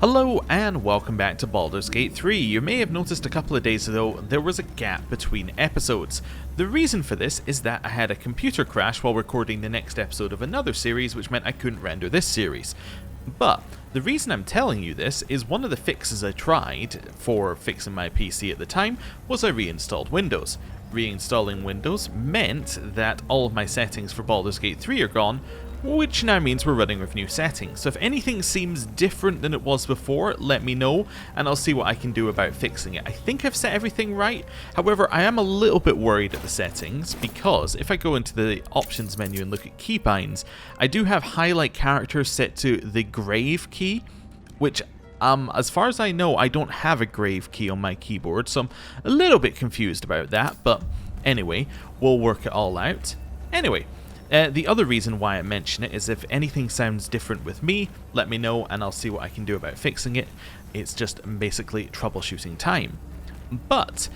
Hello and welcome back to Baldur's Gate 3. You may have noticed a couple of days ago there was a gap between episodes. The reason for this is that I had a computer crash while recording the next episode of another series, which meant I couldn't render this series. But the reason I'm telling you this is one of the fixes I tried for fixing my PC at the time was I reinstalled Windows. Reinstalling Windows meant that all of my settings for Baldur's Gate 3 are gone, which now means we're running with new settings. So if anything seems different than it was before, let me know and I'll see what I can do about fixing it. I think I've set everything right, however I am a little bit worried at the settings because if I go into the options menu and look at keybinds, I do have highlight characters set to the grave key, which as far as I know I don't have a grave key on my keyboard, so I'm a little bit confused about that, but anyway, we'll work it all out. Anyway, the other reason why I mention it is if anything sounds different with me, let me know and I'll see what I can do about fixing it. It's just basically troubleshooting time. But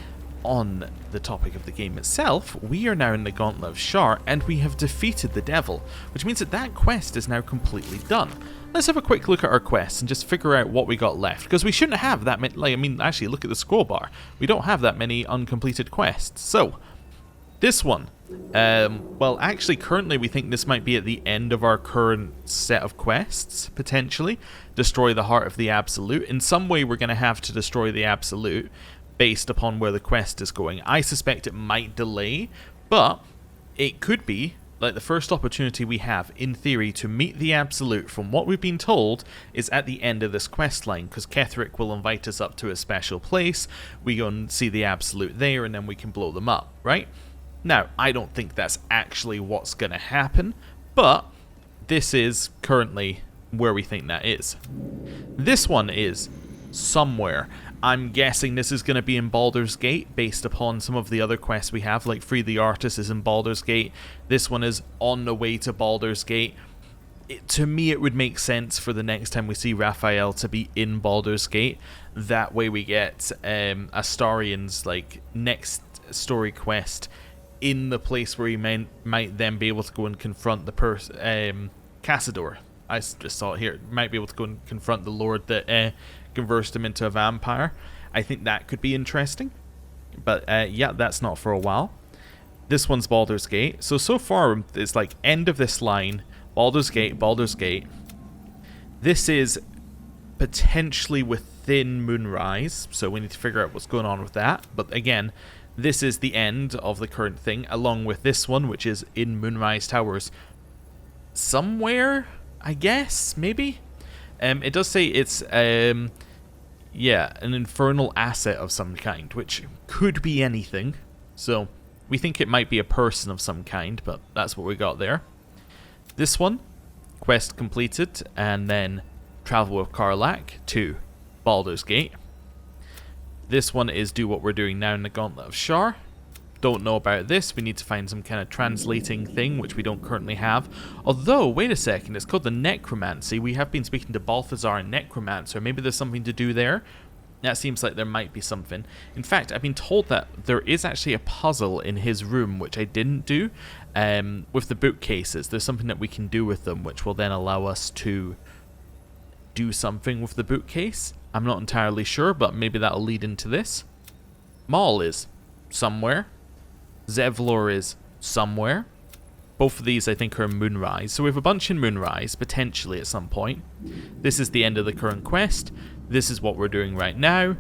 on the topic of the game itself, we are now in the Gauntlet of Shar and we have defeated the devil, which means that that quest is now completely done. Let's have a quick look at our quests and just figure out what we got left, because we shouldn't have that many, actually look at the scroll bar. We don't have that many uncompleted quests. So, this one. Well, actually, currently we think this might be at the end of our current set of quests, potentially. Destroy the Heart of the Absolute. In some way, we're going to have to destroy the Absolute based upon where the quest is going. I suspect it might delay, but it could be like the first opportunity we have, in theory, to meet the Absolute, from what we've been told, is at the end of this quest line, because Ketheric will invite us up to a special place, we go and see the Absolute there, and then we can blow them up, right? Now, I don't think that's actually what's going to happen, but this is currently where we think that is. This one is somewhere. I'm guessing this is going to be in Baldur's Gate, based upon some of the other quests we have, like Free the Artist is in Baldur's Gate. This one is on the way to Baldur's Gate. To me, it would make sense for the next time we see Raphael to be in Baldur's Gate. That way we get Astarian's next story quest in the place where he might then be able to go and confront the Cassador. I just saw it here. Might be able to go and confront the Lord that converted him into a vampire. I think that could be interesting. But yeah, that's not for a while. This one's Baldur's Gate. So far, it's like end of this line. Baldur's Gate, Baldur's Gate. This is potentially within Moonrise. So we need to figure out what's going on with that. But again, this is the end of the current thing, along with this one, which is in Moonrise Towers. Somewhere, I guess, maybe? It does say it's, yeah, an infernal asset of some kind, which could be anything. So, we think it might be a person of some kind, but that's what we got there. This one, quest completed, and then travel with Karlach to Baldur's Gate. This one is do what we're doing now in the Gauntlet of Shar. Don't know about this. We need to find some kind of translating thing, which we don't currently have. Although, wait a second, it's called the Necromancy. We have been speaking to Balthazar and Necromancer. Maybe there's something to do there. That seems like there might be something. In fact, I've been told that there is actually a puzzle in his room, which I didn't do, with the bookcases. There's something that we can do with them, which will then allow us to do something with the bookcase. I'm not entirely sure, but maybe that'll lead into this. Maul is somewhere. Zevlor is somewhere. Both of these, I think, are in Moonrise. So we have a bunch in Moonrise, potentially at some point. This is the end of the current quest. This is what we're doing right now.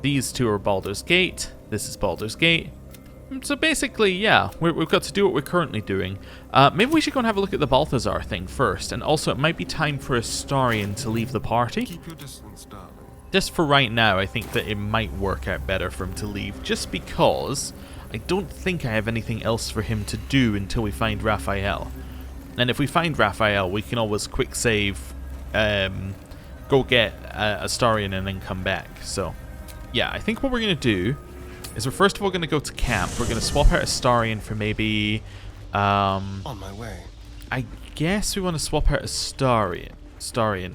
These two are Baldur's Gate. This is Baldur's Gate. So basically, yeah, we've got to do what we're currently doing. Maybe we should go and have a look at the Balthazar thing first. And also, it might be time for Astarian to leave the party. Keep your distance, darling. Just for right now, I think that it might work out better for him to leave. Just because I don't think I have anything else for him to do until we find Raphael. And if we find Raphael, we can always quick save, go get Astarian and then come back. So, yeah, I think what we're going to do is we're first of all going to go to camp. We're going to swap out Astarian for maybe... on my way. I guess we want to swap out Astarian.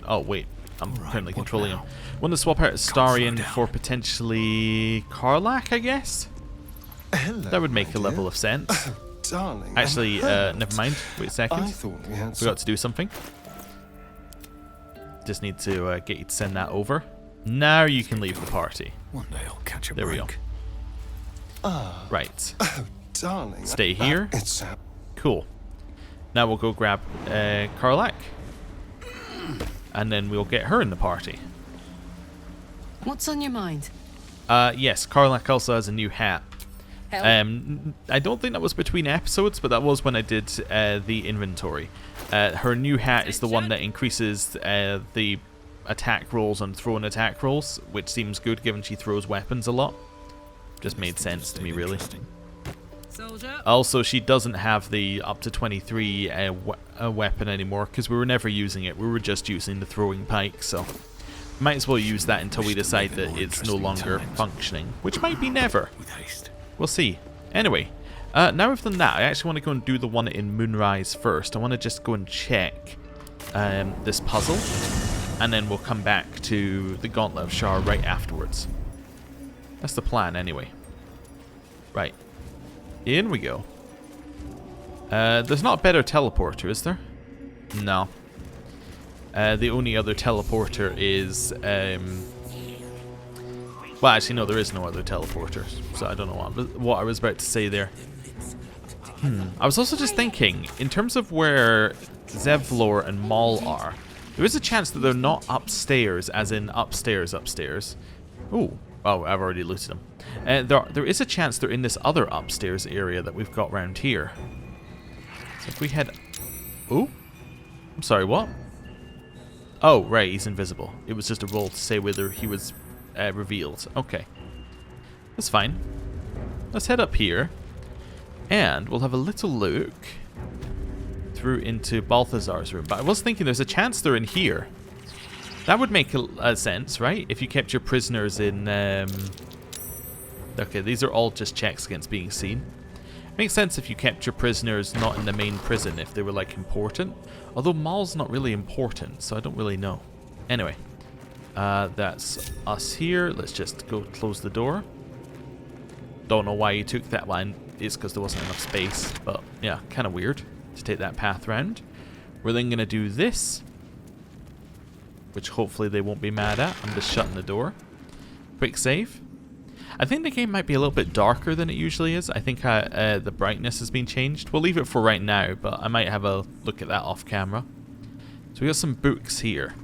Oh, wait. I'm currently controlling him. Want to swap out Astarian for potentially Karlach, I guess? Hello, that would make a level of sense. Darling. Actually, never mind. Wait a second. I thought we had Forgot to do something. Just need to get you to send that over. Now you can leave the party. One day I'll catch a There we break. go. Right. Oh, darling. Stay here. It's Cool. Now we'll go grab Karlach. And then we'll get her in the party. What's on your mind? Yes, Karlach also has a new hat. Hell, I don't think that was between episodes, but that was when I did the inventory. Her new hat is the one that increases the attack rolls and thrown attack rolls, which seems good given she throws weapons a lot. Just made sense to me, really. soldier. Also, she doesn't have the up to 23 weapon anymore because we were never using it. We were just using the throwing pike, so might as well use that until we decide that it's no longer functioning, which might be never. With haste. We'll see. Anyway, now we've done that, I actually want to go and do the one in Moonrise first. I want to just go and check this puzzle, and then we'll come back to the Gauntlet of Shar right afterwards. That's the plan, anyway. Right. In we go. There's not a better teleporter, is there? No. The only other teleporter is... well, actually, no, there is no other teleporter. So I don't know what I was about to say there. I was also just thinking, in terms of where Zevlor and Maul are, there is a chance that they're not upstairs, as in upstairs. Ooh. Oh, I've already looted them. There is a chance they're in this other upstairs area that we've got round here. So if we head... Ooh. I'm sorry, what? Oh, right, he's invisible. It was just a roll to say whether he was revealed. Okay. That's fine. Let's head up here. And we'll have a little look through into Balthazar's room. But I was thinking there's a chance they're in here. That would make a sense, right? If you kept your prisoners in... Okay, these are all just checks against being seen. Makes sense if you kept your prisoners not in the main prison, if they were, like, important. Although Maul's not really important, so I don't really know. Anyway, that's us here. Let's just go close the door. Don't know why you took that line. It's because there wasn't enough space. But, yeah, kind of weird to take that path round. We're then going to do this, which hopefully they won't be mad at. I'm just shutting the door. Quick save. I think the game might be a little bit darker than it usually is. I think the brightness has been changed. We'll leave it for right now, but I might have a look at that off camera. So we got some books here.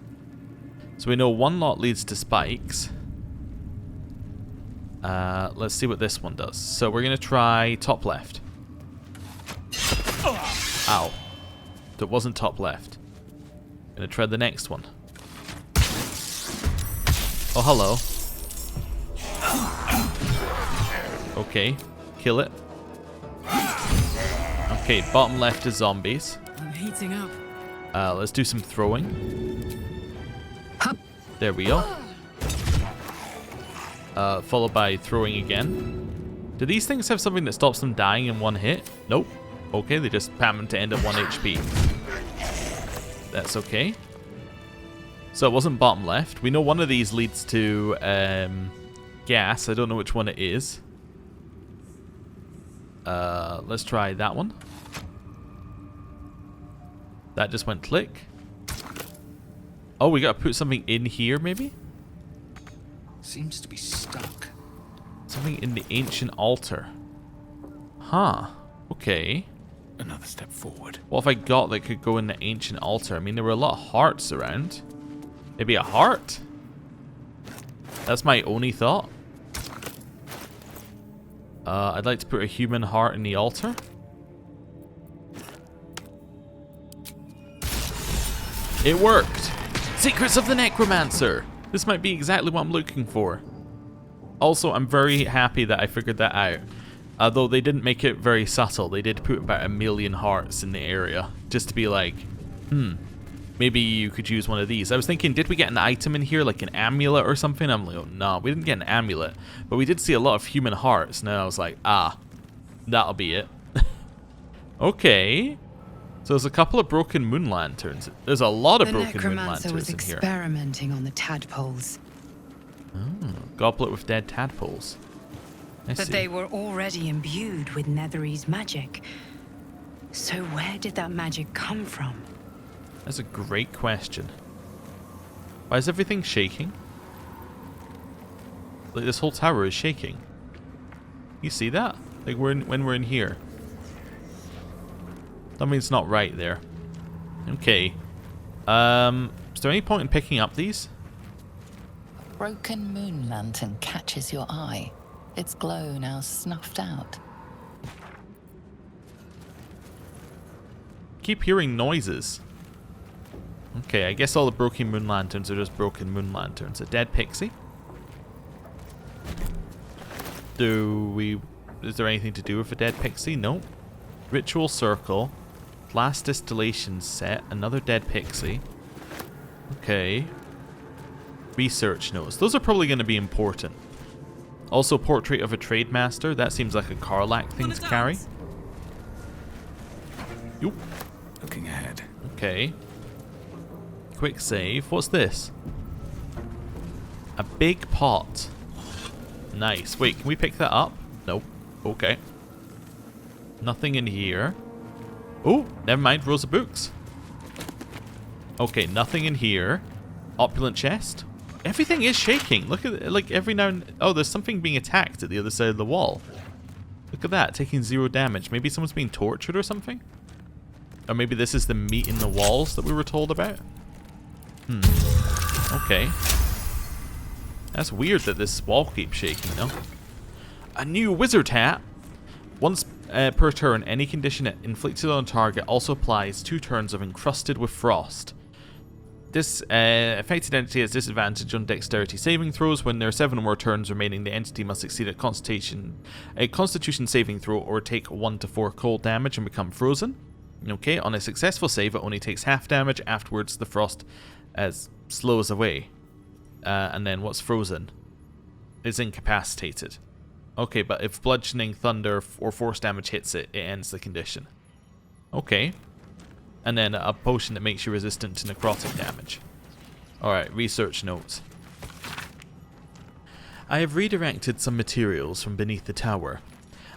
So we know one lot leads to spikes. Let's see what this one does. So we're going to try top left. Ow. That wasn't top left. Going to try the next one. Oh, hello. Okay, kill it. Okay, bottom left is zombies. I'm heating up. Let's do some throwing. There we go. Followed by throwing again. Do these things have something that stops them dying in one hit? Nope. Okay, they just happen to end at 1 HP. That's okay. So it wasn't bottom left. We know one of these leads to gas. I don't know which one it is. Let's try that one. That just went click. Oh, we gotta put something in here, maybe? Seems to be stuck. Something in the ancient altar. Huh. Okay. Another step forward. What if I got that could go in the ancient altar? I mean, there were a lot of hearts around. Maybe a heart? That's my only thought. I'd like to put a human heart in the altar. It worked! Secrets of the Necromancer! This might be exactly what I'm looking for. Also, I'm very happy that I figured that out. Although they didn't make it very subtle. They did put about 1 million hearts in the area. Just to be like, maybe you could use one of these. I was thinking, did we get an item in here, like an amulet or something? I'm like, oh, no, we didn't get an amulet. But we did see a lot of human hearts. And then I was like, that'll be it. Okay. So there's a couple of broken moon lanterns. There's a lot of broken moon lanterns was in here. experimenting on the tadpoles. Oh, goblet with dead tadpoles. I But see. they were already imbued with Netherese magic. So where did that magic come from? That's a great question. Why is everything shaking? Like, this whole tower is shaking. You see that? Like, when we're in here. Something's not right there. Okay. Is there any point in picking up these? Broken moon lantern catches your eye. Its glow now snuffed out. Keep hearing noises. Okay, I guess all the broken moon lanterns are just broken moon lanterns. A dead pixie? Is there anything to do with a dead pixie? No. Ritual circle. Last distillation set. Another dead pixie. Okay. Research notes. Those are probably going to be important. Also, portrait of a trade master. That seems like a Karlach thing to carry. Yoop. Looking ahead. Okay. Quick save. What's this? A big pot. Nice. Wait, can we pick that up? Nope. Okay. Nothing in here. Oh, never mind. Rows of books. Okay, nothing in here. Opulent chest. Everything is shaking. Look at it. Like, every now and... Oh, there's something being attacked at the other side of the wall. Look at that. Taking 0 damage. Maybe someone's being tortured or something? Or maybe this is the meat in the walls that we were told about? Okay. That's weird that this wall keeps shaking, though. A new wizard hat. Once per turn, any condition inflicted on a target also applies 2 turns of encrusted with frost. This affected entity has disadvantage on dexterity saving throws. When there are 7 or more turns remaining, the entity must succeed at a constitution saving throw or take 1 to 4 cold damage and become frozen. Okay, on a successful save, it only takes half damage. Afterwards, the frost slows away. And then what's frozen? Is incapacitated. Okay, but if bludgeoning, thunder, or force damage hits it, it ends the condition. Okay. And then a potion that makes you resistant to necrotic damage. Alright, research notes. I have redirected some materials from beneath the tower.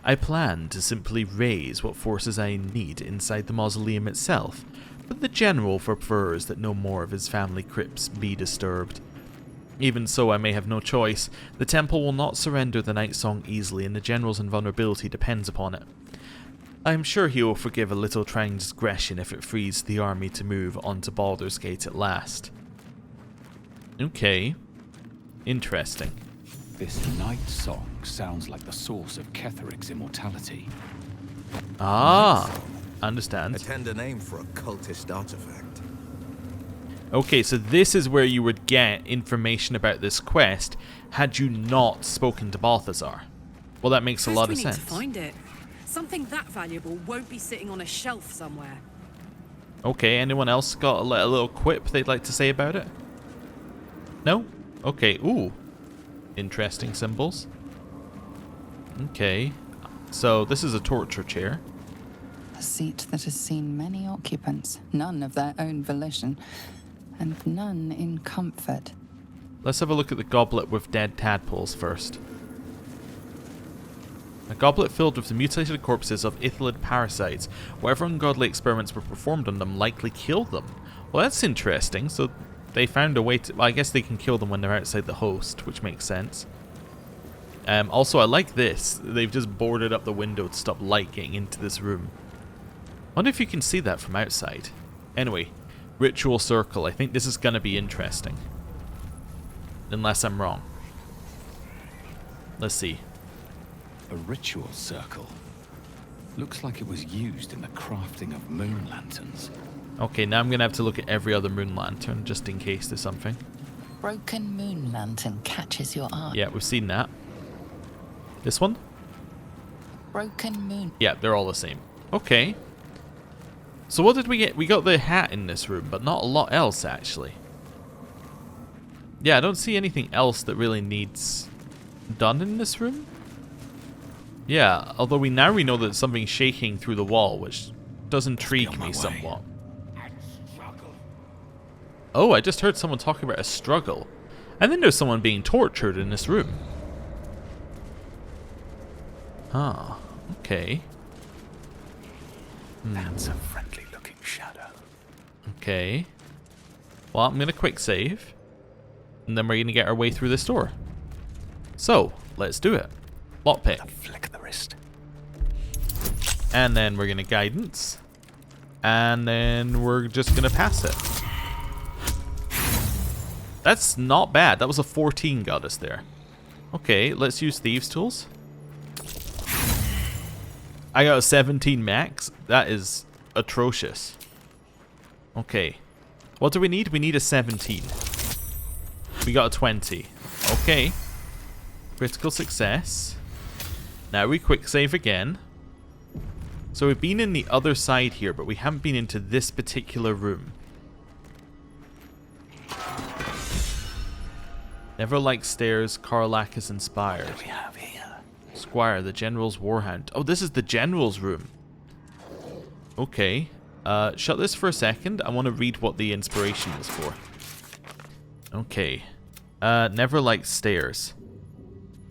I plan to simply raise what forces I need inside the mausoleum itself, but the general prefers that no more of his family crypts be disturbed. Even so, I may have no choice. The temple will not surrender the Night Song easily, and the general's invulnerability depends upon it. I am sure he will forgive a little transgression if it frees the army to move on to Baldur's Gate at last. Okay. Interesting. This night song sounds like the source of Ketheric's immortality. Ah, understand. A tender name for a cultist artifact. Okay, so this is where you would get information about this quest had you not spoken to Balthazar. Well, that makes a lot of sense. First we need to find it. Something that valuable won't be sitting on a shelf somewhere. Okay, anyone else got a little quip they'd like to say about it? No? Okay, ooh. Interesting symbols. Okay. So, this is a torture chair. A seat that has seen many occupants, none of their own volition, and none in comfort. Let's have a look at the goblet with dead tadpoles first. A goblet filled with the mutilated corpses of Ithalid parasites. Whatever ungodly experiments were performed on them likely killed them. Well, that's interesting. So they found a way to... Well, I guess they can kill them when they're outside the host, which makes sense. Also, I like this. They've just boarded up the window to stop light getting into this room. I wonder if you can see that from outside. Anyway, ritual circle. I think this is going to be interesting. Unless I'm wrong. Let's see. A ritual circle. Looks like it was used in the crafting of moon lanterns. Okay, now I'm going to have to look at every other moon lantern just in case there's something. Broken moon lantern catches your eye. Yeah, we've seen that. This one? Broken moon. Yeah, they're all the same. Okay. So what did we get? We got the hat in this room, but not a lot else, actually. Yeah, I don't see anything else that really needs done in this room. Yeah, although we know that something's shaking through the wall, which does intrigue me somewhat. Oh, I just heard someone talking about a struggle. And then there's someone being tortured in this room. Ah, okay. That's a friendly looking shadow. Okay. Well, I'm going to quick save. And then we're going to get our way through this door. So, let's do it. Lockpick. Flick of the wrist. And then we're going to guidance. And then we're just going to pass it. That's not bad. That was a 14 got us there. Okay, let's use Thieves' Tools. I got a 17 max. That is atrocious. Okay. What do we need? We need a 17. We got a 20. Okay. Critical success. Now we quick save again. So we've been in the other side here, but we haven't been into this particular room. Never liked stairs, Karlach is inspired. What do we have here? Squire, the General's Warhound. Oh, this is the General's room. Okay. Shut this for a second. I want to read what the inspiration is for. Okay. Never liked stairs.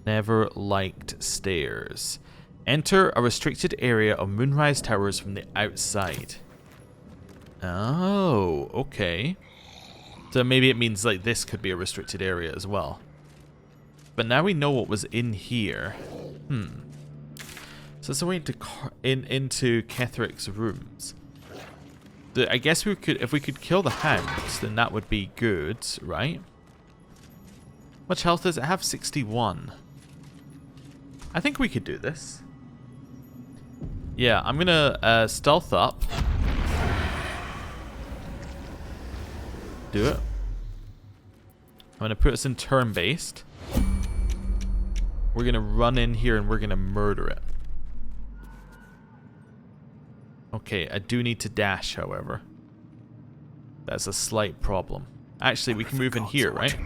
Never liked stairs. Enter a restricted area of Moonrise Towers from the outside. Oh, okay. So maybe it means like this could be a restricted area as well. But now we know what was in here. So it's a way into Ketheric's rooms. I guess we could, if we could kill the hounds, then that would be good, right? Much health does it have? 61. I think we could do this. Yeah, I'm gonna stealth up. Do it. I'm gonna put us in turn-based. We're gonna run in here and we're gonna murder it. Okay, I do need to dash, however. That's a slight problem. Actually, we can move in here, right?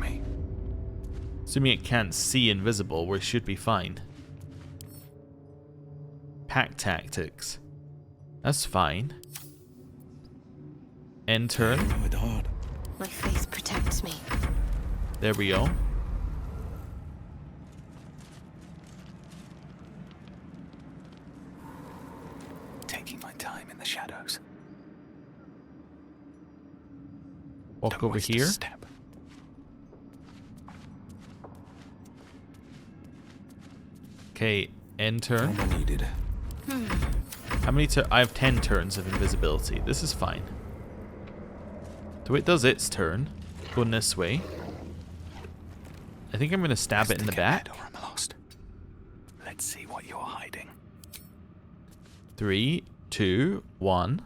Assuming it can't see invisible, we should be fine. Pack tactics. That's fine. End turn. My faith protects me. There we go. Taking my time in the shadows. Walk over here. Step. Okay, end turn. Needed. How many I have 10 turns of invisibility. This is fine. So it does its turn. Going this way. I think I'm going to stab it in the back. Or I'm lost. Let's see what you're hiding. 3, 2, 1.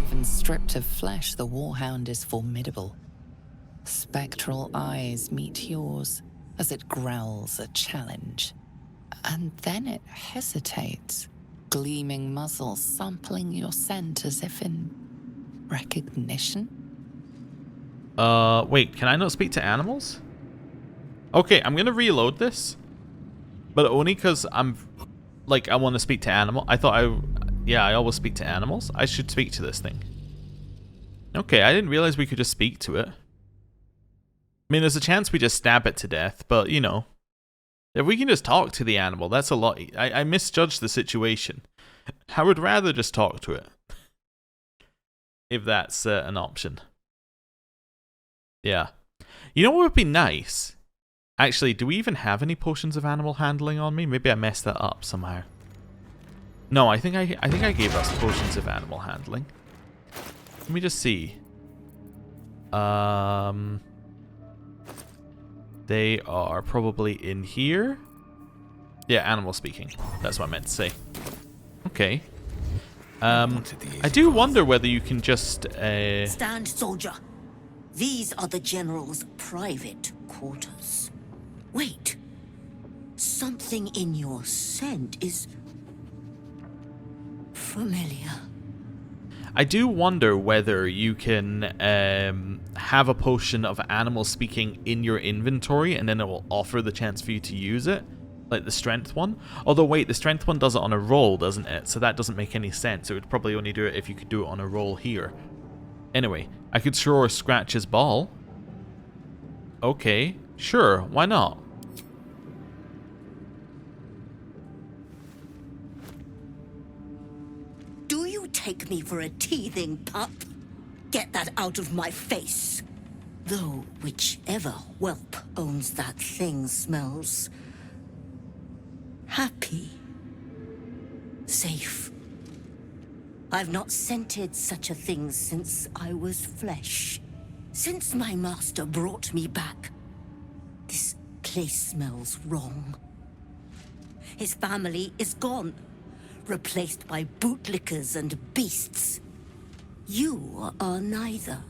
Even stripped of flesh, the Warhound is formidable. Spectral eyes meet yours as it growls a challenge. And then it hesitates, gleaming muzzle sampling your scent as if in recognition. Wait, can I not speak to animals? Okay, I'm gonna reload this. But only because I want to speak to animal. I always speak to animals. I should speak to this thing. Okay, I didn't realize we could just speak to it. I mean, there's a chance we just stab it to death, but, you know. If we can just talk to the animal, that's a lot. I misjudged the situation. I would rather just talk to it. If that's an option. Yeah. You know what would be nice? Actually, do we even have any potions of animal handling on me? Maybe I messed that up somehow. No, I think I gave us potions of animal handling. Let me just see. They are probably in here. Yeah, animal speaking. That's what I meant to say. Okay. I do wonder whether you can just Stand, soldier. These are the General's private quarters. Wait. Something in your scent is familiar. I do wonder whether you can have a potion of animal speaking in your inventory and then it will offer the chance for you to use it. Like the strength one. Although wait, the strength one does it on a roll, doesn't it? So that doesn't make any sense. It would probably only do it if you could do it on a roll here. Anyway, I could sure scratch his ball. Okay, sure, why not? Do you take me for a teething pup? Get that out of my face. Though whichever whelp owns that thing smells happy. Safe. I've not scented such a thing since I was flesh. Since my master brought me back, this place smells wrong. His family is gone, replaced by bootlickers and beasts. You are neither.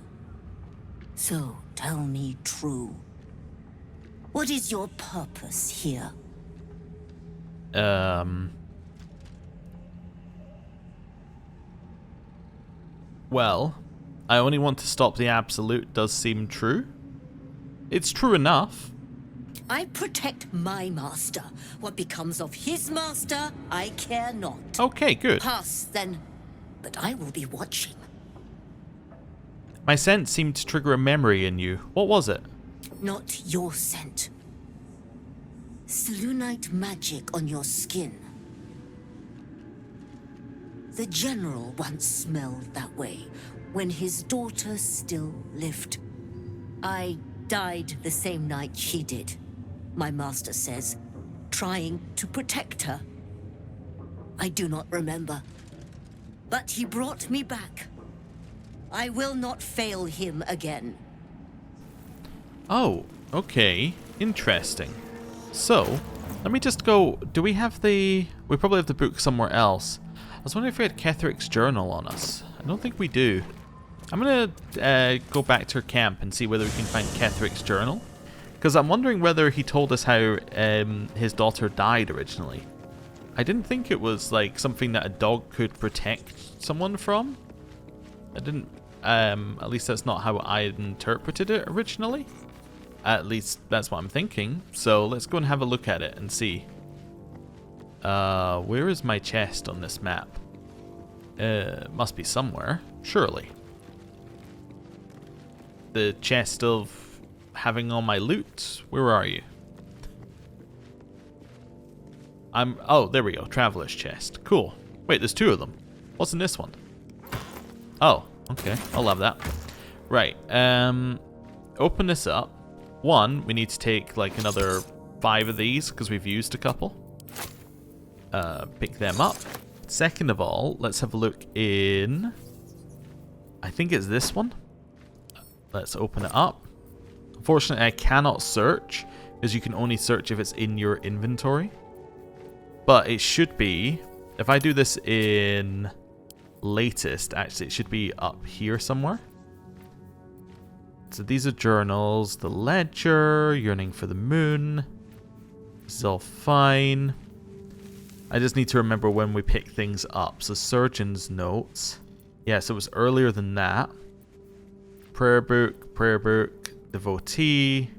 So tell me true. What is your purpose here? Well, I only want to stop the Absolute does seem true. It's true enough. I protect my master. What becomes of his master, I care not. Okay, good. Pass, then. But I will be watching. My scent seemed to trigger a memory in you. What was it? Not your scent. Selûnite magic on your skin. The general once smelled that way, when his daughter still lived. I died the same night she did, my master says, trying to protect her. I do not remember, but he brought me back. I will not fail him again. Oh, okay. Interesting. So, let me just go... Do we have the... We probably have the book somewhere else. I was wondering if we had Ketheric's journal on us. I don't think we do. I'm going to go back to her camp and see whether we can find Ketheric's journal. Because I'm wondering whether he told us how his daughter died originally. I didn't think it was like something that a dog could protect someone from. I didn't... at least that's not how I had interpreted it originally. At least that's what I'm thinking. So let's go and have a look at it and see. Where is my chest on this map? Must be somewhere, surely. The chest of having all my loot. Where are you? Oh, there we go. Traveler's chest. Cool. Wait, there's two of them. What's in this one? Oh, okay. I'll have that. Right. Open this up. One, we need to take like another 5 of these because we've used a couple. Pick them up. Second of all, let's have a look in... I think it's this one. Let's open it up. Unfortunately, I cannot search because you can only search if it's in your inventory. But it should be... If I do this in latest, actually it should be up here somewhere. So these are journals, the ledger, yearning for the moon. This is all fine. I just need to remember when we pick things up. So surgeon's notes. Yeah, so it was earlier than that. Prayer book, devotee,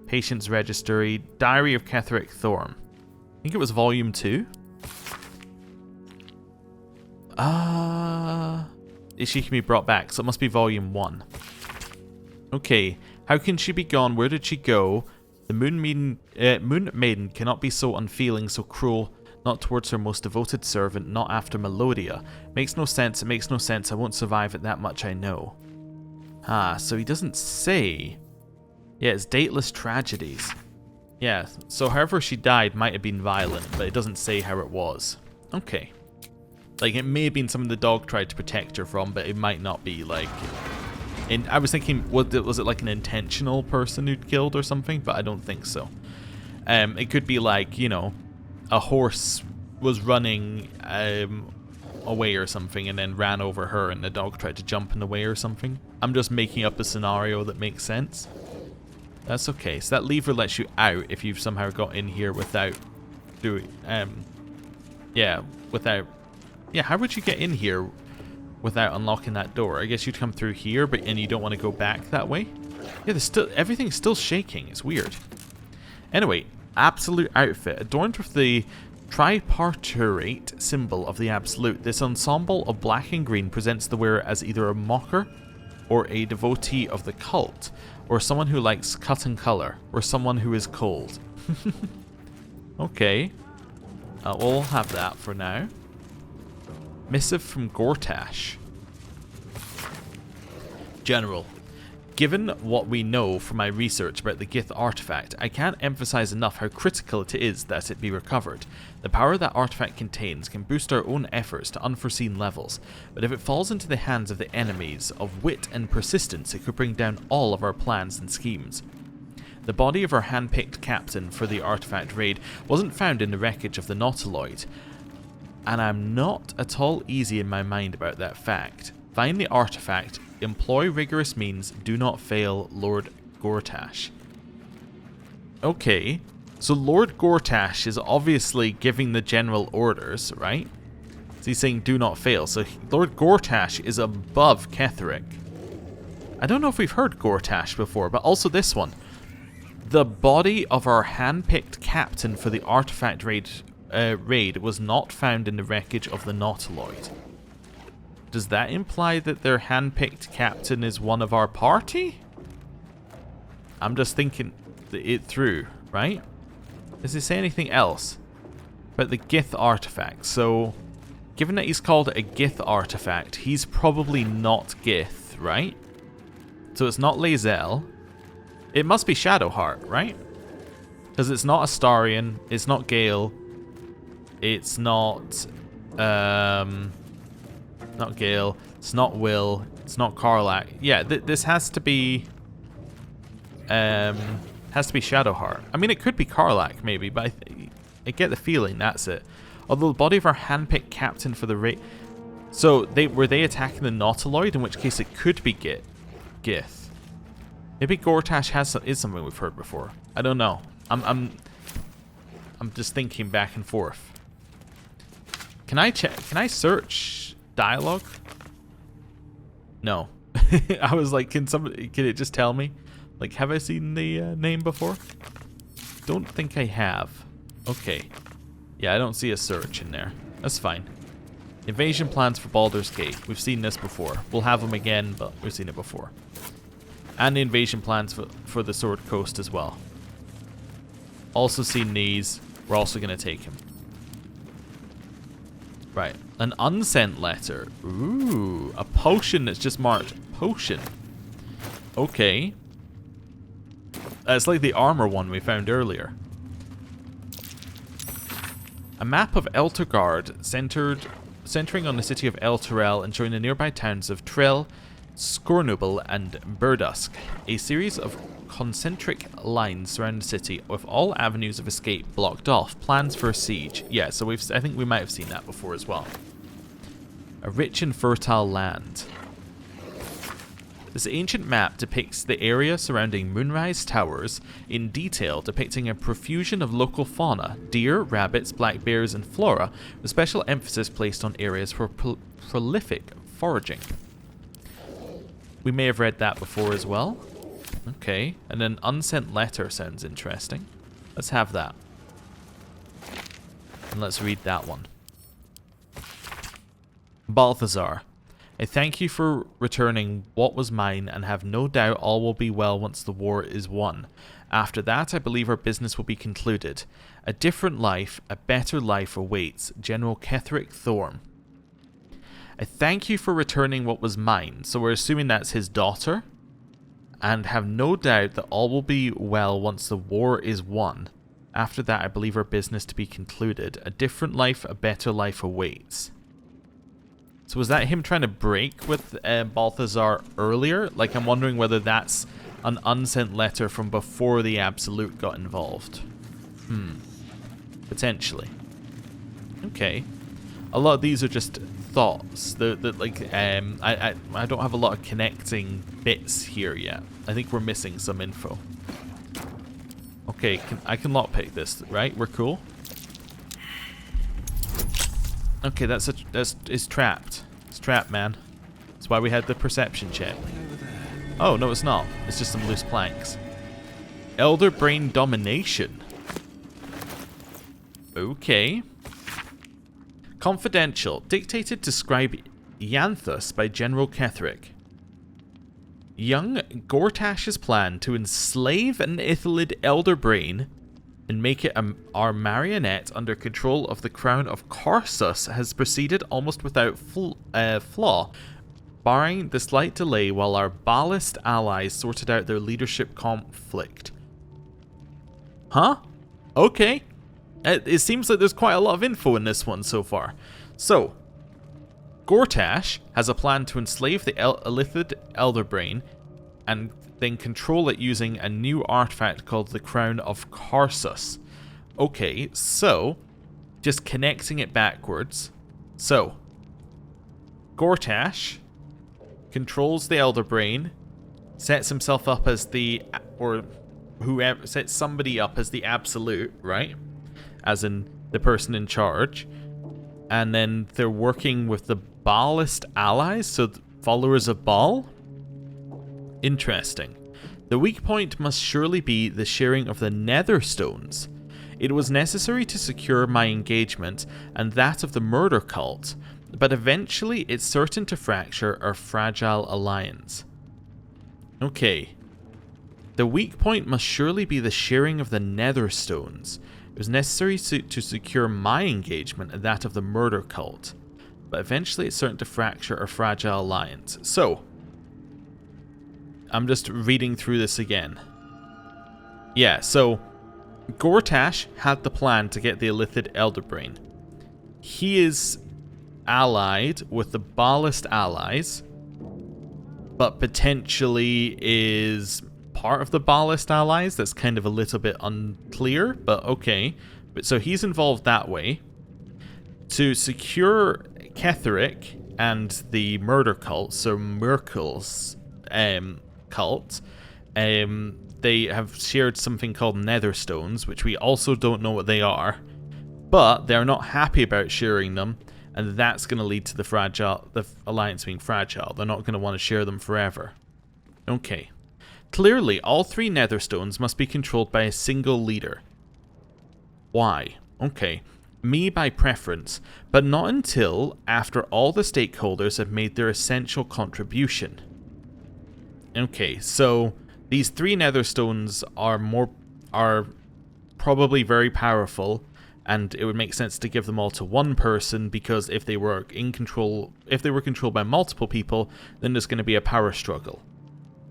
patient's registry, diary of Ketheric Thorm. I think it was volume 2. She can be brought back, so it must be volume 1. Okay, how can she be gone? Where did she go? The Moon Maiden cannot be so unfeeling, so cruel, not towards her most devoted servant, not after Melodia. Makes no sense, it makes no sense, I won't survive it, that much I know. Ah, so he doesn't say. Yeah, it's dateless tragedies. Yeah, so however she died might have been violent, but it doesn't say how it was. Okay. Like, it may have been something the dog tried to protect her from, but it might not be, like... I was thinking, was it like an intentional person who'd killed or something? But I don't think so. It could be like, you know, a horse was running away or something and then ran over her and the dog tried to jump in the way or something. I'm just making up a scenario that makes sense. That's okay. So that lever lets you out if you've somehow got in here without doing... Yeah, how would you get in here without unlocking that door? I guess you'd come through here, and you don't want to go back that way. Yeah, everything's still shaking. It's weird. Anyway, absolute outfit adorned with the tripartite symbol of the absolute. This ensemble of black and green presents the wearer as either a mocker, or a devotee of the cult, or someone who likes cut and color, or someone who is cold. Okay, we'll have that for now. Missive from Gortash. General, Given what we know from my research about the Gith artifact, I can't emphasize enough how critical it is that it be recovered. The power that artifact contains can boost our own efforts to unforeseen levels, but if it falls into the hands of the enemies of wit and persistence, it could bring down all of our plans and schemes. The body of our hand-picked captain for the artifact raid wasn't found in the wreckage of the Nautiloid, and I'm not at all easy in my mind about that fact. Find the artifact, employ rigorous means, do not fail Lord Gortash. Okay, so Lord Gortash is obviously giving the general orders, right? So he's saying do not fail, so Lord Gortash is above Ketheric. I don't know if we've heard Gortash before, but also this one. The body of our hand-picked captain for the artifact raid was not found in the wreckage of the Nautiloid. Does that imply that their hand-picked captain is one of our party? I'm just thinking it through, right? Does it say anything else about the Gith artifact? So, given that he's called a Gith artifact, he's probably not Gith, right? So it's not Lae'zel. It must be Shadowheart, right? Because it's not Astarion, it's not Gale, it's not Gale, it's not Will, it's not Karlach. Yeah, this has to be Shadowheart. I mean, it could be Karlach maybe, but I get the feeling that's it. Although the body of our handpicked captain for the raid. So were they attacking the Nautiloid? In which case it could be Gith. Maybe Gortash is something we've heard before. I don't know. I'm just thinking back and forth. Can I check? Can I search dialogue? No. I was like, can it just tell me? Like, have I seen the name before? Don't think I have. Okay. Yeah, I don't see a search in there. That's fine. Invasion plans for Baldur's Gate. We've seen this before. We'll have them again, but we've seen it before. And the invasion plans for the Sword Coast as well. Also seen these. We're also going to take him. Right. An unsent letter. Ooh. A potion that's just marked potion. Okay. It's like the armor one we found earlier. A map of Eltergard centering on the city of Elturel and showing the nearby towns of Trell, Scornubel and Burdusk. A series of concentric lines surround the city with all avenues of escape blocked off. Plans for a siege. Yeah, so I think we might have seen that before as well. A rich and fertile land. This ancient map depicts the area surrounding Moonrise Towers in detail, depicting a profusion of local fauna, deer, rabbits, black bears and flora, with special emphasis placed on areas for prolific foraging. We may have read that before as well. Okay, and an unsent letter sounds interesting. Let's have that. And let's read that one. Balthazar, I thank you for returning what was mine and have no doubt all will be well once the war is won. After that, I believe our business will be concluded. A different life, a better life awaits. General Ketheric Thorm. I thank you for returning what was mine. So we're assuming that's his daughter. And have no doubt that all will be well once the war is won. After that, I believe our business to be concluded. A different life, a better life awaits. So was that him trying to break with Balthazar earlier? Like, I'm wondering whether that's an unsent letter from before the Absolute got involved. Potentially. Okay. A lot of these are just thoughts. I don't have a lot of connecting bits here yet. I think we're missing some info. Okay, I can lockpick this, right? We're cool? Okay, it's trapped. It's trapped, man. That's why we had the perception check. Oh, no, it's not. It's just some loose planks. Elder Brain Domination. Okay. Confidential. Dictated to scribe Ianthus by General Ketheric. Young Gortash's plan to enslave an Ithalid Elder Brain and make it our marionette under control of the crown of Corsus has proceeded almost without flaw. barring the slight delay while our ballast allies sorted out their leadership conflict. Huh? Okay. It seems like there's quite a lot of info in this one so far. So, Gortash has a plan to enslave the Illithid Elderbrain and then control it using a new artifact called the Crown of Karsus. Okay, so, just connecting it backwards. So, Gortash controls the Elderbrain, sets himself up as the, or whoever, sets somebody up as the Absolute, right? As in the person in charge. And then they're working with the Ballast allies, so followers of Baal? Interesting. The weak point must surely be the sharing of the Nether Stones. It was necessary to secure my engagement and that of the murder cult, but eventually it's certain to fracture our fragile alliance. Okay. The weak point must surely be the sharing of the Nether Stones. It was necessary to secure my engagement and that of the murder cult, but eventually it's certain to fracture our fragile alliance. So, I'm just reading through this again. Yeah, so Gortash had the plan to get the Illithid Elderbrain. He is allied with the Ballast allies, but potentially is part of the Ballast allies. That's kind of a little bit unclear, but okay. But so he's involved that way. To secure Ketheric and the murder cult, so Merkel's cult, they have shared something called Nether Stones, which we also don't know what they are, but they're not happy about sharing them, and that's going to lead to the alliance being fragile. They're not going to want to share them forever. Okay. Clearly, all 3 Nether Stones must be controlled by a single leader. Why? Okay. Me by preference, but not until after all the stakeholders have made their essential contribution. Okay, so these 3 Nether Stones are probably very powerful, and it would make sense to give them all to one person, because if they were controlled by multiple people, then there's going to be a power struggle.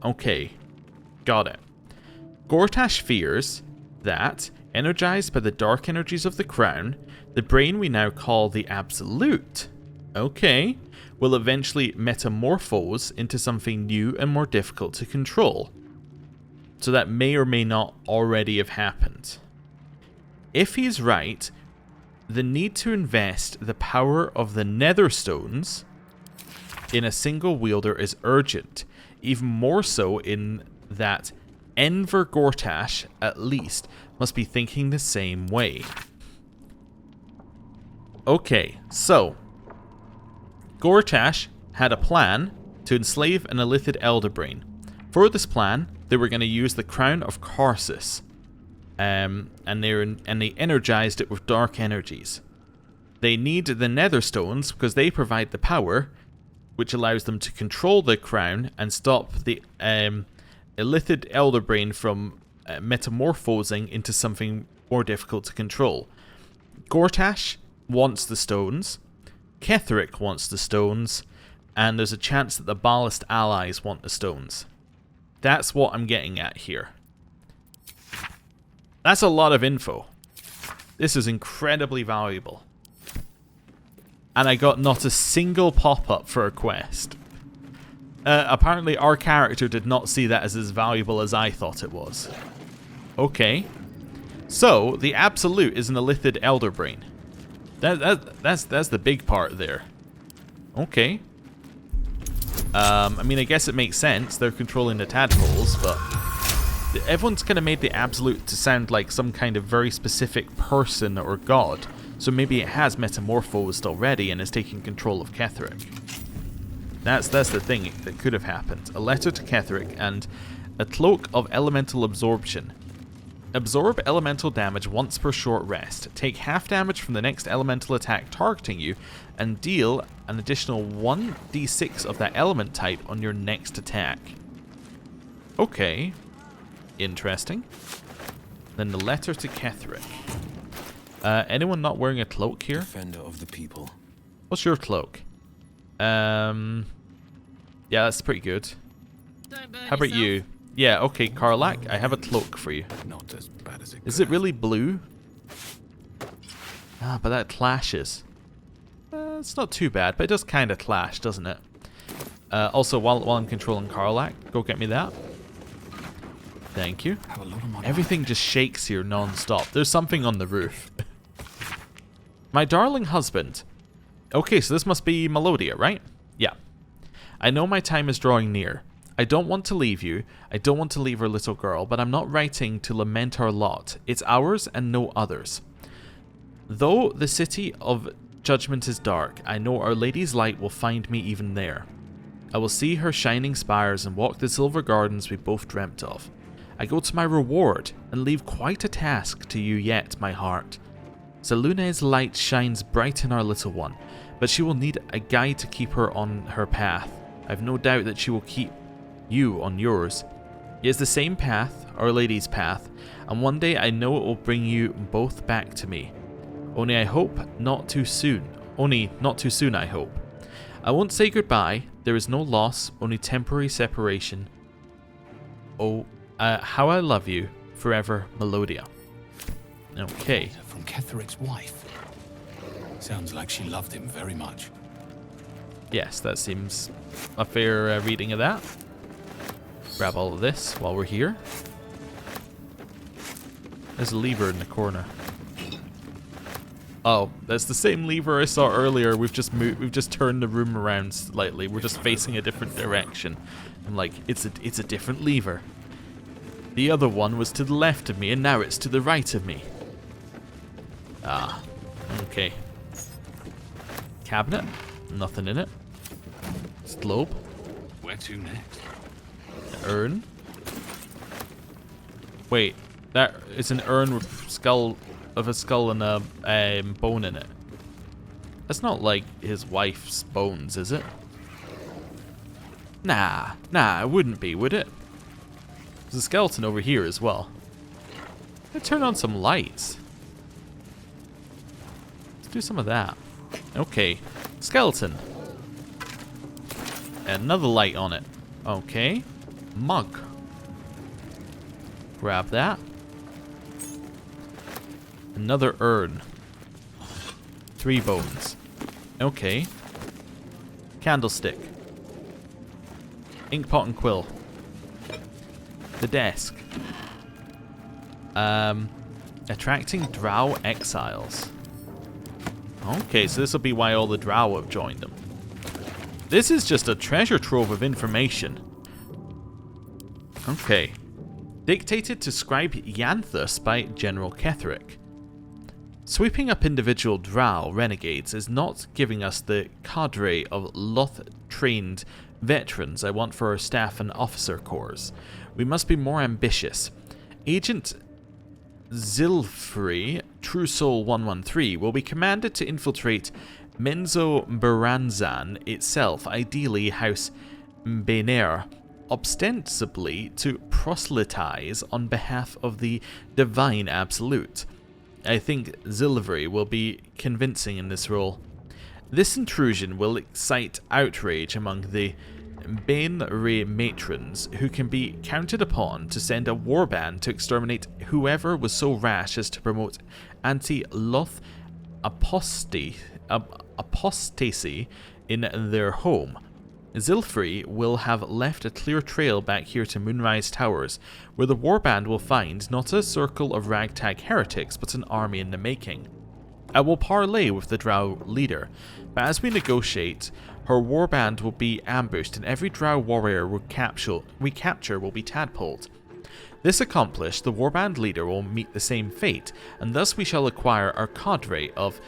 Okay. Got it. Gortash fears that, energized by the dark energies of the crown, the brain we now call the Absolute, okay, will eventually metamorphose into something new and more difficult to control. So that may or may not already have happened. If he's right, the need to invest the power of the Nether Stones in a single wielder is urgent, even more so in that Enver Gortash, at least, must be thinking the same way. Okay, so Gortash had a plan to enslave an Illithid Elderbrain. For this plan, they were going to use the Crown of Karsus, and they energized it with dark energies. They need the Nether Stones because they provide the power, which allows them to control the crown and stop the Illithid Elderbrain from metamorphosing into something more difficult to control. Gortash wants the stones, Ketheric wants the stones, and there's a chance that the Ballast allies want the stones. That's what I'm getting at here. That's a lot of info. This is incredibly valuable. And I got not a single pop-up for a quest. Apparently our character did not see that as valuable as I thought it was. Okay. So, the Absolute is an Illithid Elderbrain. That's the big part there. Okay. I mean, I guess it makes sense. They're controlling the tadpoles, but everyone's kind of made the Absolute to sound like some kind of very specific person or god. So maybe it has metamorphosed already and is taking control of Ketheric. That's the thing that could have happened. A letter to Ketheric and a cloak of elemental absorption. Absorb elemental damage once per short rest. Take half damage from the next elemental attack targeting you and deal an additional 1d6 of that element type on your next attack. Okay. Interesting. Then the letter to Ketheric. Anyone not wearing a cloak here? Defender of the people. What's your cloak? Yeah, that's pretty good. Don't burn How about yourself. you? Yeah, okay, Karlak, I have a cloak for you. Not as bad as it Is could it really blue? Ah, but that clashes. It's not too bad, but it does kind of clash, doesn't it? Also, while I'm controlling Karlak, go get me that. Thank you. have a lot of money. Everything just shakes here non-stop. There's something on the roof. My darling husband. Okay, so this must be Melodia, right? Yeah. I know my time is drawing near. I don't want to leave you. I don't want to leave our little girl, but I'm not writing to lament our lot. It's ours and no others. Though the city of judgment is dark, I know Our Lady's light will find me even there. I will see her shining spires and walk the silver gardens we both dreamt of. I go to my reward and leave quite a task to you yet, my heart. Selune's light shines bright in our little one, but she will need a guide to keep her on her path. I've no doubt that she will keep you on yours. It is the same path, Our Lady's path, and one day I know it will bring you both back to me. Only I hope not too soon. Only not too soon, I hope. I won't say goodbye. There is no loss, only temporary separation. Oh, how I love you, forever, Melodia. Okay. From Ketheric's wife. Sounds like she loved him very much. Yes, that seems a fair reading of that. Grab all of this while we're here. There's a lever in the corner. Oh, that's the same lever I saw earlier. We've just moved. We've just turned the room around slightly. We're just facing a different direction. I'm like, it's a different lever. The other one was to the left of me, and now it's to the right of me. Ah, okay. Cabinet, nothing in it. It's globe. Where to next? Urn. Wait, that is an urn with a skull and a bone in it. That's not like his wife's bones, is it? Nah, it wouldn't be, would it? There's a skeleton over here as well. Let's turn on some lights. Let's do some of that. Okay, skeleton. Another light on it. Okay, mug. Grab that. Another urn. 3 bones. Okay. Candlestick. Inkpot and quill. The desk. Attracting drow exiles. Okay, so this will be why all the drow have joined them. This is just a treasure trove of information. Okay. Dictated to Scribe Yanthus by General Ketheric. Sweeping up individual drow renegades is not giving us the cadre of Loth-trained veterans I want for our staff and officer corps. We must be more ambitious. Agent Zilfrey, True Soul 113, will be commanded to infiltrate Menzo Baranzan itself, ideally House Mbener, ostensibly to proselytize on behalf of the Divine Absolute. I think Zilfrey will be convincing in this role. This intrusion will excite outrage among the Bainre matrons, who can be counted upon to send a warband to exterminate whoever was so rash as to promote anti-Loth apostasy in their home. Zilfrey will have left a clear trail back here to Moonrise Towers, where the warband will find not a circle of ragtag heretics, but an army in the making. I will parley with the drow leader, but as we negotiate, her warband will be ambushed and every drow warrior we capture will be tadpoled. This accomplished, the warband leader will meet the same fate, and thus we shall acquire our cadre of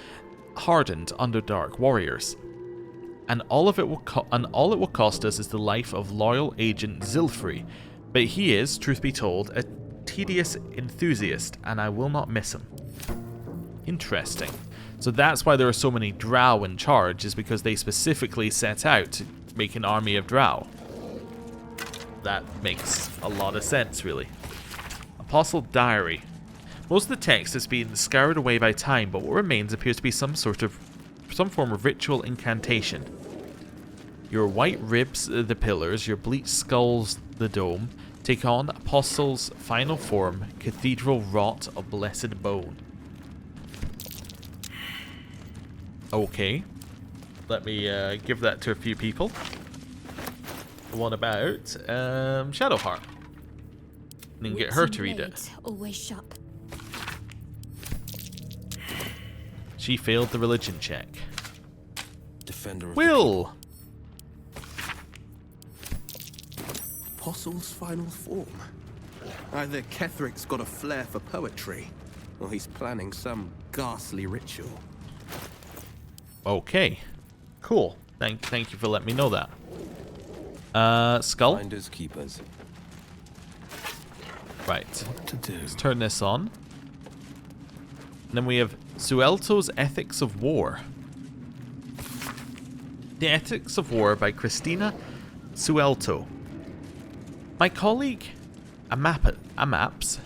hardened Underdark warriors. And all it will cost us is the life of loyal agent Zilfrey, but he is, truth be told, a tedious enthusiast, and I will not miss him. Interesting. So that's why there are so many drow in charge, is because they specifically set out to make an army of drow. That makes a lot of sense, really. Apostle Diary. Most of the text has been scoured away by time, but what remains appears to be some form of ritual incantation. Your white ribs, the pillars. Your bleached skulls, the dome. Take on Apostle's final form, Cathedral Rot of Blessed Bone. Okay. Let me give that to a few people. The one about Shadowheart. And then get her to read it. Always sharp. She failed the religion check. Defender of Will! Apostle's final form. Either Kethric's got a flair for poetry, or he's planning some ghastly ritual. Okay. Cool. Thank you for letting me know that. Skull? Finders keepers. Right. What to do? Let's turn this on. And then we have Suelto's Ethics of War. The Ethics of War by Christina Suelto. My colleague Amaps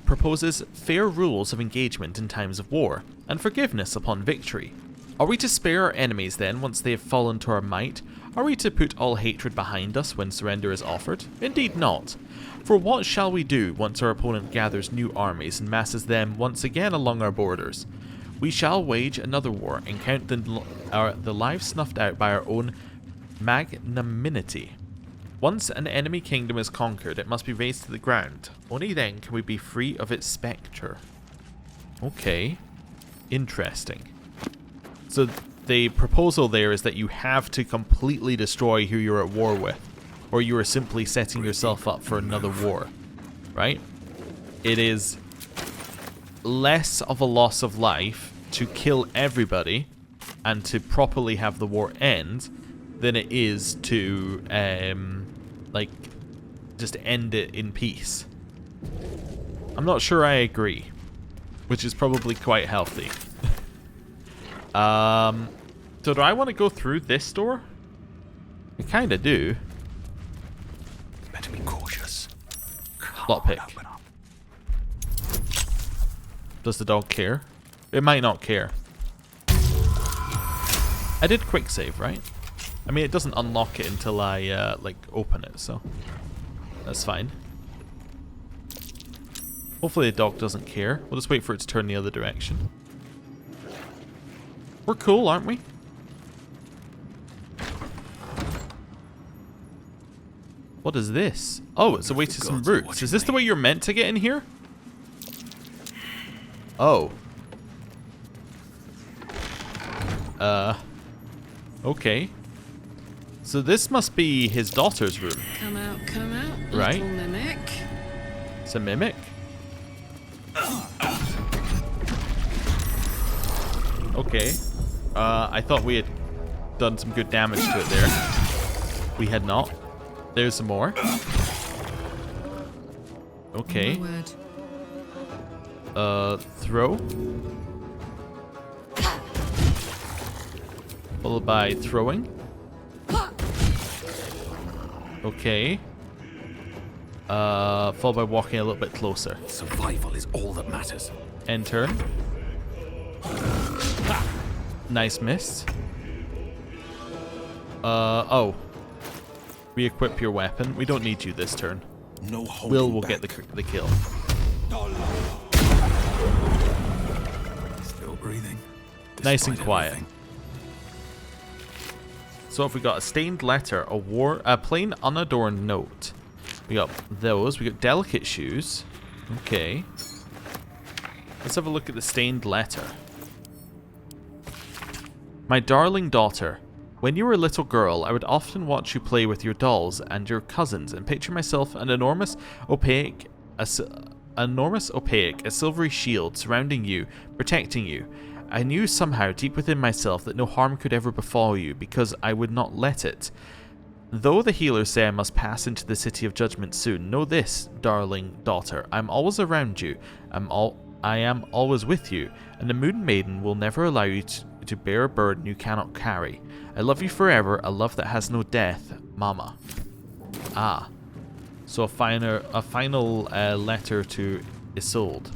proposes fair rules of engagement in times of war, and forgiveness upon victory. Are we to spare our enemies then once they have fallen to our might? Are we to put all hatred behind us when surrender is offered? Indeed not. For what shall we do once our opponent gathers new armies and masses them once again along our borders? We shall wage another war and count the lives snuffed out by our own magnanimity. Once an enemy kingdom is conquered, it must be razed to the ground. Only then can we be free of its spectre. Okay. Interesting. So the proposal there is that you have to completely destroy who you're at war with, or you are simply setting yourself up for another war, right? It is less of a loss of life to kill everybody and to properly have the war end than it is to like just end it in peace. I'm not sure I agree, which is probably quite healthy. So do I want to go through this door? I kind of do. Better be cautious. Lockpick. Does the dog care? It might not care. I did quick save, right? I mean, it doesn't unlock it until I like open it, so that's fine. Hopefully the dog doesn't care. We'll just wait for it to turn the other direction. We're cool, aren't we? What is this? Oh, it's a way to some roots. Is this the way you're meant to get in here? Oh. Okay. So this must be his daughter's room. Come out, Right. little mimic. It's a mimic. Okay. I thought we had done some good damage to it there. We had not. There's some more. Okay. My word. Throw. Followed by throwing. Okay. Followed by walking a little bit closer. Survival is all that matters. End turn. Nice miss. Oh. Re-equip your weapon. We don't need you this turn. No holding Will back. get the kill. Still breathing. Nice and despite quiet. everything. So if we got a stained letter, a plain unadorned note. We got those. We got delicate shoes. Okay. Let's have a look at the stained letter. My darling daughter, when you were a little girl, I would often watch you play with your dolls and your cousins and picture myself an enormous opaque, a silvery shield surrounding you, protecting you. I knew somehow deep within myself that no harm could ever befall you because I would not let it. Though the healers say I must pass into the city of judgment soon, know this, darling daughter, I am always around you. I am always with you, and the Moon Maiden will never allow you to bear a burden you cannot carry. I love you forever, a love that has no death, Mama. Ah. So a final letter to Isolde.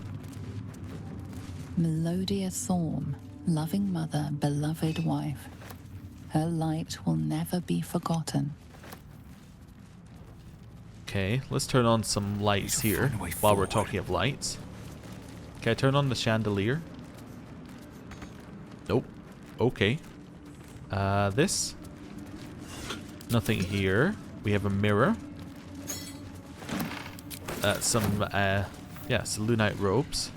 Melodia Thorm, loving mother, beloved wife. Her light will never be forgotten. Okay, let's turn on some lights here while we're talking of lights. Can I turn on the chandelier? Nope. Okay. This? Nothing here. We have a mirror. Some Selûnite robes.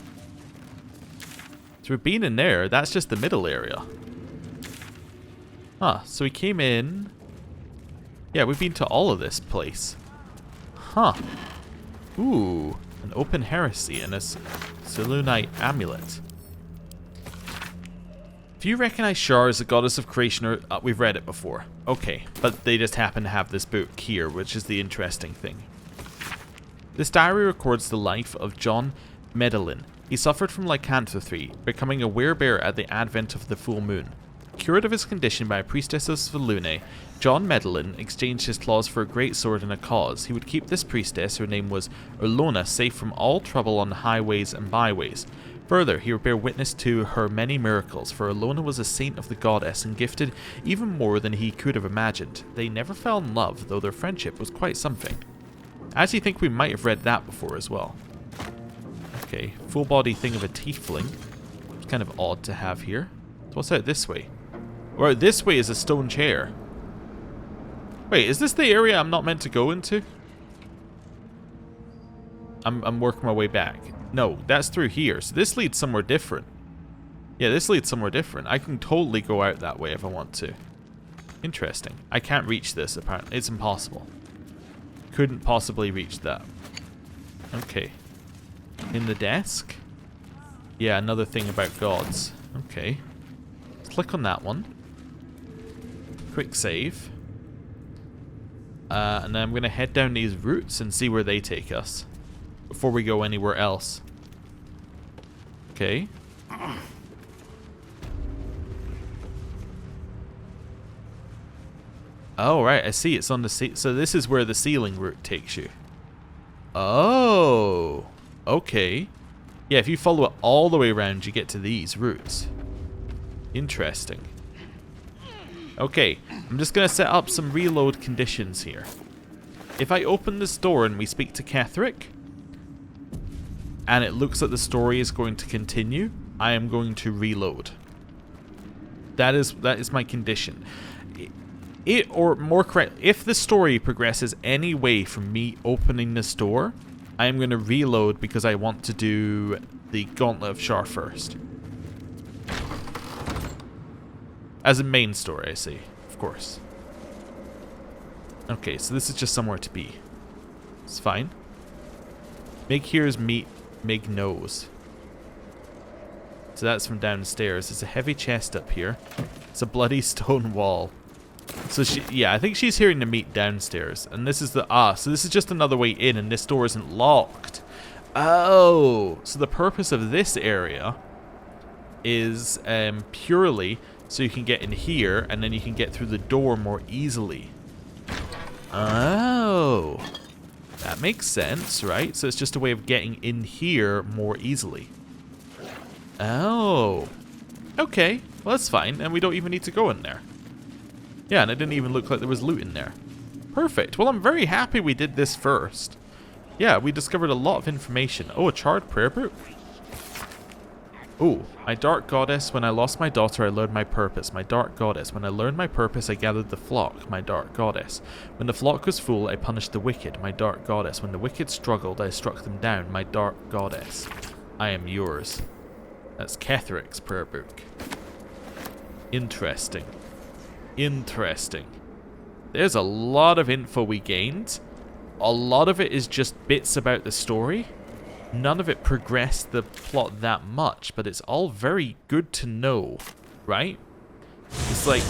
So we've been in there. That's just the middle area. Huh, so we came in. Yeah, we've been to all of this place. Huh. Ooh, an open heresy and a Selûnite amulet. If you recognize Shar as the goddess of creation, or we've read it before. Okay, but they just happen to have this book here, which is the interesting thing. This diary records the life of John Medellin. He suffered from lycanthropy, becoming a werebear at the advent of the full moon. Cured of his condition by a priestess of Selûne, John Medellin exchanged his claws for a great sword and a cause. He would keep this priestess, her name was Urlona, safe from all trouble on highways and byways. Further, he would bear witness to her many miracles, for Urlona was a saint of the goddess and gifted even more than he could have imagined. They never fell in love, though their friendship was quite something. I actually think we might have read that before as well. Okay, full body thing of a tiefling. It's kind of odd to have here. So what's out this way? Or out this way is a stone chair. Wait, is this the area I'm not meant to go into? I'm working my way back. No, that's through here. So this leads somewhere different. Yeah, this leads somewhere different. I can totally go out that way if I want to. Interesting. I can't reach this, apparently. It's impossible. Couldn't possibly reach that. Okay. In the desk? Yeah, another thing about gods. Okay. Let's click on that one. Quick save. And then I'm going to head down these routes and see where they take us. Before we go anywhere else. Okay. Oh, right. I see. It's on the so this is where the ceiling route takes you. Oh. Okay. Yeah, if you follow it all the way around, you get to these routes. Interesting. Okay. I'm just going to set up some reload conditions here. If I open this door and we speak to Ketheric, and it looks like the story is going to continue, I am going to reload. That is my condition. Or more correct, if the story progresses any way from me opening this door, I am going to reload because I want to do the Gauntlet of Shar first. As a main story, I see, of course. Okay, so this is just somewhere to be. It's fine. Make hears meet Mig knows. So that's from downstairs. There's a heavy chest up here. It's a bloody stone wall. So she, yeah, I think she's hearing the meat downstairs. And this is the, so this is just another way in and this door isn't locked. Oh, so the purpose of this area is purely so you can get in here and then you can get through the door more easily. Oh. That makes sense, right? So it's just a way of getting in here more easily. Oh. Okay. Well, that's fine. And we don't even need to go in there. Yeah, and it didn't even look like there was loot in there. Perfect. Well, I'm very happy we did this first. Yeah, we discovered a lot of information. Oh, a charred prayer book. Oh, my dark goddess, when I lost my daughter, I learned my purpose. My dark goddess, when I learned my purpose, I gathered the flock. My dark goddess. When the flock was full, I punished the wicked. My dark goddess. When the wicked struggled, I struck them down. My dark goddess. I am yours. That's Ketheric's prayer book. Interesting. Interesting. There's a lot of info we gained. A lot of it is just bits about the story. None of it progressed the plot that much, but it's all very good to know, right? It's like,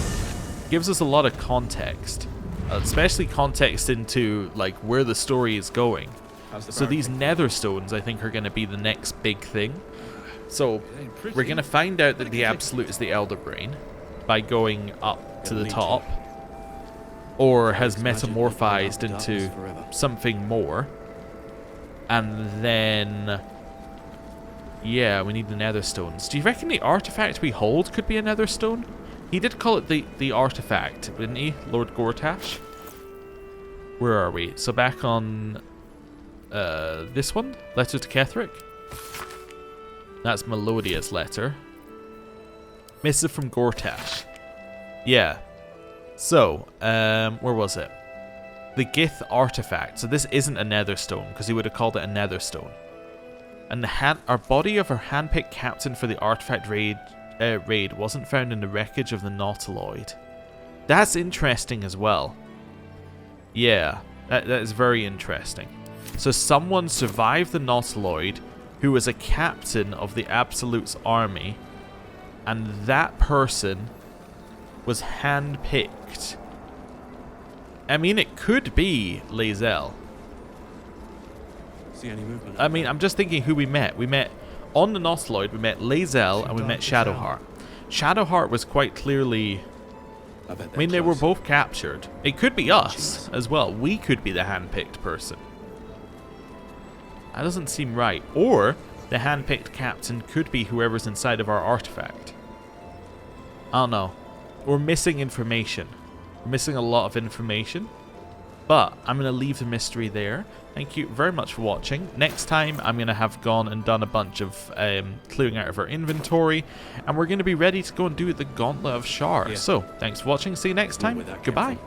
gives us a lot of context, especially context into like where the story is going. So these netherstones, I think, are going to be the next big thing. So we're going to find out that the Absolute is the Elder Brain by going up to the top, or has metamorphized into something more. And then, yeah, we need the netherstones. Do you reckon the artifact we hold could be a netherstone? He did call it the artifact, didn't he, Lord Gortash? Where are we? So back on this one? Letter to Ketheric? That's Melodia's letter. Missive from Gortash. Yeah. So, where was it? The Gith artifact. So this isn't a netherstone, because he would have called it a netherstone. And our body of our handpicked captain for the artifact raid wasn't found in the wreckage of the Nautiloid. That's interesting as well. Yeah, that is very interesting. So someone survived the Nautiloid who was a captain of the Absolute's army, and that person was handpicked. I mean, it could be Lae'zel. See any movement? I mean, I'm just thinking who we met. We met on the Nautiloid, we met Lae'zel, and we met Shadowheart. Shadowheart was quite clearly... I mean, they were both captured. It could be us as well. We could be the handpicked person. That doesn't seem right. Or the handpicked captain could be whoever's inside of our artifact. I don't know. We're missing information. We're missing a lot of information. But I'm going to leave the mystery there. Thank you very much for watching. Next time, I'm going to have gone and done a bunch of clearing out of our inventory. And we're going to be ready to go and do the Gauntlet of Shar. So, thanks for watching. See you next time. Goodbye.